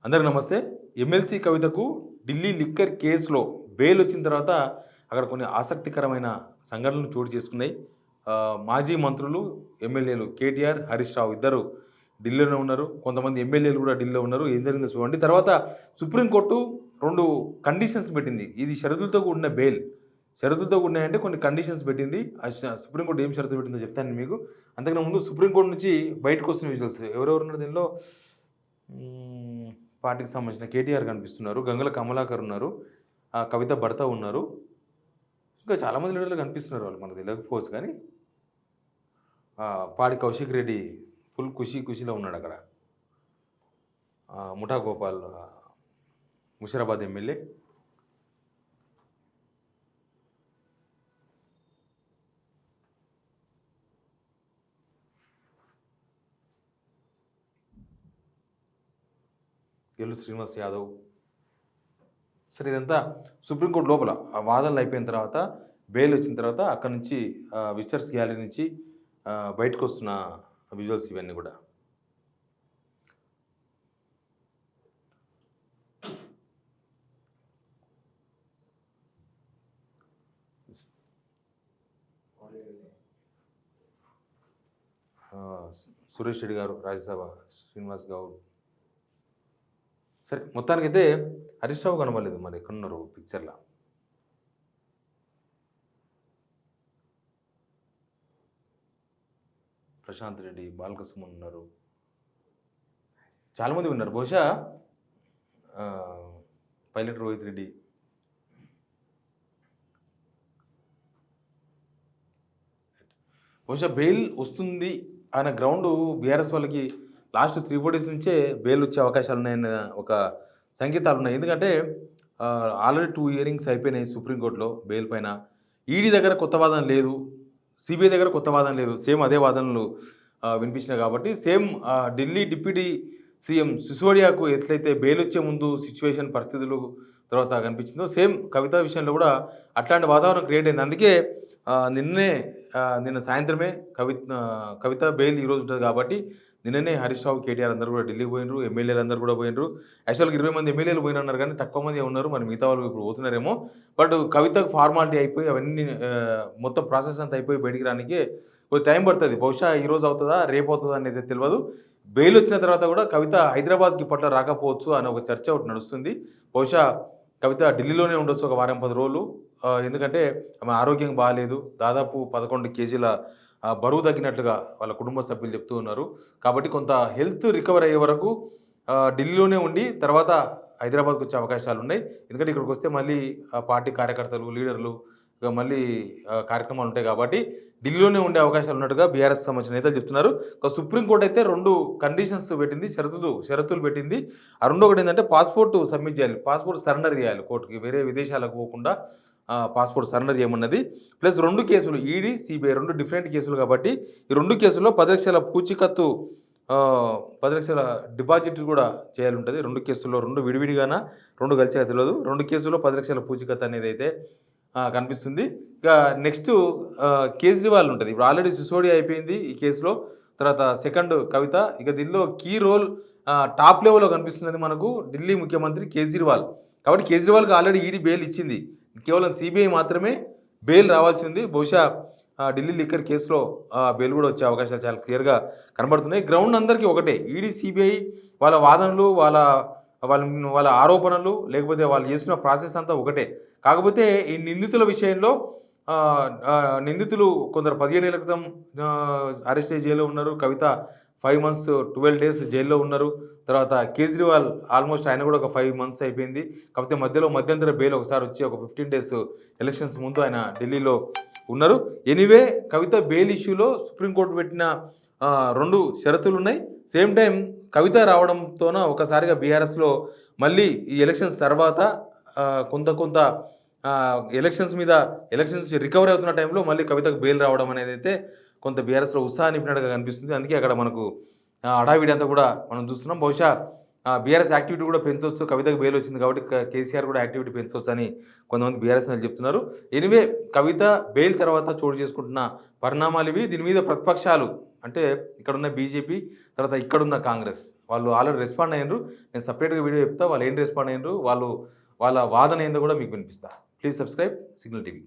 అందరికి నమస్తే. ఎమ్మెల్సీ కవితకు ఢిల్లీ లిక్కర్ కేసులో బెయిల్ వచ్చిన తర్వాత అక్కడ కొన్ని ఆసక్తికరమైన సంఘటనలు చోటు చేసుకున్నాయి. మాజీ మంత్రులు, ఎమ్మెల్యేలు కేటీఆర్, హరీష్ రావు ఇద్దరు ఢిల్లీలోనే ఉన్నారు. కొంతమంది ఎమ్మెల్యేలు కూడా ఢిల్లీలో ఉన్నారు. ఏం జరిగిందో చూడండి. తర్వాత సుప్రీంకోర్టు 2 కండిషన్స్ పెట్టింది. ఇది షరతులతో కూడిన బెయిల్. షరతులతో కూడినాయంటే కొన్ని కండిషన్స్ పెట్టింది. సుప్రీంకోర్టు ఏం షరతులు పెట్టిందో చెప్తాను మీకు. అంతకన్నా ముందు సుప్రీంకోర్టు నుంచి బయటకు వస్తున్న విజువల్స్ ఎవరెవరు ఉన్నారు దీనిలో. పార్టీకి సంబంధించిన కేటీఆర్ కనిపిస్తున్నారు, గంగుల కమలాకర్ ఉన్నారు, కవిత భర్త ఉన్నారు, ఇంకా చాలామంది లీడర్లు కనిపిస్తున్నారు. వాళ్ళు మనకు తెలియకపోవచ్చు కానీ పాడి కౌశిక్ రెడ్డి ఫుల్ ఖుషీలో ఉన్నాడు అక్కడ. ముఠా గోపాల్ ముషిరాబాద్ ఎమ్మెల్యే, ఎల్లు శ్రీనివాస్ యాదవ్. సరే, ఇదంతా సుప్రీంకోర్టు లోపల ఆ వాదనలు అయిపోయిన తర్వాత బెయిల్ వచ్చిన తర్వాత అక్కడ నుంచి విచర్స్ గ్యాలరీ నుంచి బయటకు వస్తున్న విజువల్స్ ఇవన్నీ కూడా. సురేష్ రెడ్డి గారు రాజ్యసభ, శ్రీనివాస్ గౌడ్. సరే, మొత్తానికైతే హరీష్ రావు కనబడలేదు. మరి ఎక్కడున్నారు పిక్చర్లో? ప్రశాంత్ రెడ్డి, బాలకృష్ణ ఉన్నారు, చాలామంది ఉన్నారు. బహుశా పైలట్ రోహిత్ రెడ్డి, బహుశా బెయిల్ వస్తుంది అనే గ్రౌండ్ బీఆర్ఎస్ వాళ్ళకి లాస్ట్ 3-4 డేస్ నుంచే బెయిల్ వచ్చే అవకాశాలు ఉన్నాయన్న ఒక సంకేతాలు ఉన్నాయి. ఎందుకంటే ఆల్రెడీ 2 హియరింగ్స్ అయిపోయినాయి సుప్రీంకోర్టులో బెయిల్ పైన. ఈడీ దగ్గర కొత్త వాదన లేదు, సిబిఐ దగ్గర కొత్త వాదన లేదు, సేమ్ అదే వాదనలు వినిపించినాయి. కాబట్టి సేమ్ ఢిల్లీ డిప్యూటీ సీఎం సిసోడియాకు ఎట్లయితే బెయిల్ వచ్చే ముందు సిచ్యువేషన్ పరిస్థితులు తర్వాత కనిపించిందో సేమ్ కవిత విషయంలో కూడా అట్లాంటి వాతావరణం క్రియేట్ అయింది. అందుకే నిన్న సాయంత్రమే కవిత బెయిల్ ఈరోజు ఉంటుంది కాబట్టి నిన్ననే హరీష్ రావు, కేటీఆర్ అందరూ కూడా ఢిల్లీకి పోయినరు, ఎమ్మెల్యేలు అందరూ కూడా పోయినరు. యాక్చువల్గా 20 మంది ఎమ్మెల్యేలు పోయినన్నారు కానీ తక్కువ మంది ఉన్నారు. మరి మిగతా వాళ్ళు ఇప్పుడు పోతున్నారేమో. బట్ కవితకు ఫార్మాలిటీ అయిపోయి అవన్నీ మొత్తం ప్రాసెస్ అంతా అయిపోయి బయటికి రానికి కొద్ది టైం పడుతుంది. బహుశా ఈరోజు అవుతుందా రేపు అవుతుందా అనేది తెలియదు. బెయిల్ వచ్చిన తర్వాత కూడా కవిత హైదరాబాద్కి ఇప్పట్లో రాకపోవచ్చు అని ఒక చర్చ ఒకటి నడుస్తుంది. బహుశా కవిత ఢిల్లీలోనే ఉండొచ్చు ఒక 10 రోజులు. ఎందుకంటే ఆమె ఆరోగ్యం బాగాలేదు. దాదాపు 11 కేజీల బరువు తగ్గినట్లుగా వాళ్ళ కుటుంబ సభ్యులు చెప్తూ ఉన్నారు. కాబట్టి కొంత హెల్త్ రికవర్ అయ్యే వరకు ఢిల్లీలోనే ఉండి తర్వాత హైదరాబాద్కి వచ్చే అవకాశాలు ఉన్నాయి. ఎందుకంటే ఇక్కడికి వస్తే మళ్ళీ పార్టీ కార్యకర్తలు, లీడర్లు మళ్ళీ కార్యక్రమాలు ఉంటాయి కాబట్టి ఢిల్లీలోనే ఉండే అవకాశాలు ఉన్నట్టుగా బీఆర్ఎస్ సంబంధించిన నేతలు చెప్తున్నారు. సుప్రీంకోర్టు అయితే 2 కండిషన్స్ పెట్టింది, షరతులు పెట్టింది. ఆ రెండో ఒకటి ఏంటంటే పాస్పోర్ట్ సబ్మిట్ చేయాలి, పాస్పోర్ట్ సరెండర్ చేయాలి కోర్టుకి, వేరే విదేశాలకు పోకుండా పాస్పోర్ట్ సరెండర్ చేయమన్నది. ప్లస్ 2 కేసులు ఈడీ, సిబిఐ 2 డిఫరెంట్ కేసులు కాబట్టి ఈ 2 కేసుల్లో 10 లక్షల పూచీకత్తు, 10 లక్షల డిపాజిట్ కూడా చేయాలి ఉంటుంది. 2 కేసుల్లో 2 విడివిడిగానా 2 కలిసి తెలియదు. 2 కేసుల్లో 10 లక్షల పూచీకత్తు అనేది అయితే కనిపిస్తుంది. ఇక నెక్స్ట్ కేజ్రీవాల్ ఉంటుంది. ఇప్పుడు ఆల్రెడీ సిసోడియా అయిపోయింది ఈ కేసులో. తర్వాత సెకండ్ కవిత. ఇక దీనిలో కీ రోల్ టాప్ లెవెల్లో కనిపిస్తున్నది మనకు ఢిల్లీ ముఖ్యమంత్రి కేజ్రీవాల్. కాబట్టి కేజ్రీవాల్కి ఆల్రెడీ ఈడీ బెయిల్ ఇచ్చింది. కేవలం సిబిఐ మాత్రమే బెయిల్ రావాల్సి ఉంది. బహుశా ఢిల్లీ లిక్కర్ కేసులో బెయిల్ కూడా వచ్చే అవకాశాలు చాలా క్లియర్గా కనబడుతున్నాయి. గ్రౌండ్ అందరికీ ఒకటే, ఈడీ, సిబిఐ వాళ్ళ వాదనలు, వాళ్ళ ఆరోపణలు, లేకపోతే వాళ్ళు చేసిన ప్రాసెస్ అంతా ఒకటే. కాకపోతే ఈ నిందితుల విషయంలో నిందితులు కొందరు 15 ఏళ్ల క్రితం అరెస్ట్ అయ్యి జైల్లో ఉన్నారు. కవిత 5 months 12 days జైల్లో ఉన్నారు. తర్వాత కేజ్రీవాల్ ఆల్మోస్ట్ ఆయన కూడా ఒక 5 months అయిపోయింది. కాకపోతే మధ్యంతర బెయిల్ ఒకసారి వచ్చి ఒక 15 days ఎలక్షన్స్ ముందు ఆయన ఢిల్లీలో ఉన్నారు. ఎనీవే కవిత బెయిల్ ఇష్యూలో సుప్రీంకోర్టు పెట్టిన 2 షరతులు ఉన్నాయి. సేమ్ టైం కవిత రావడంతోన ఒకసారిగా బీఆర్ఎస్లో మళ్ళీ ఈ ఎలక్షన్స్ తర్వాత కొంత ఎలక్షన్స్ నుంచి రికవరీ అవుతున్న టైంలో మళ్ళీ కవితకు బెయిల్ రావడం అనేది అయితే కొంత బీఆర్ఎస్లో ఉత్సాహం నింపినట్టుగా కనిపిస్తుంది. అందుకే అక్కడ మనకు హడావిడి అంతా కూడా మనం చూస్తున్నాం. బహుశా బీఆర్ఎస్ యాక్టివిటీ కూడా పెంచవచ్చు. కవితకు బెయిల్ వచ్చింది కాబట్టి కేసీఆర్ కూడా యాక్టివిటీ పెంచవచ్చు అని కొంతమంది బీఆర్ఎస్ నేతలు చెప్తున్నారు. ఎనివే కవిత బెయిల్ తర్వాత చోటు చేసుకుంటున్న పరిణామాలు ఇవి. దీని మీద ప్రతిపక్షాలు అంటే ఇక్కడున్న బీజేపీ, తర్వాత ఇక్కడున్న కాంగ్రెస్ వాళ్ళు ఆల్రెడీ రెస్పాండ్ అయ్యిండ్రు. నేను సెపరేట్‌గా వీడియో చెప్తా. వాళ్ళు ఏం రెస్పాండ్ అయ్యిండ్రు, వాళ్ళ వాదన ఏందో కూడా మీకు వినిపిస్తా. Please subscribe signal TV.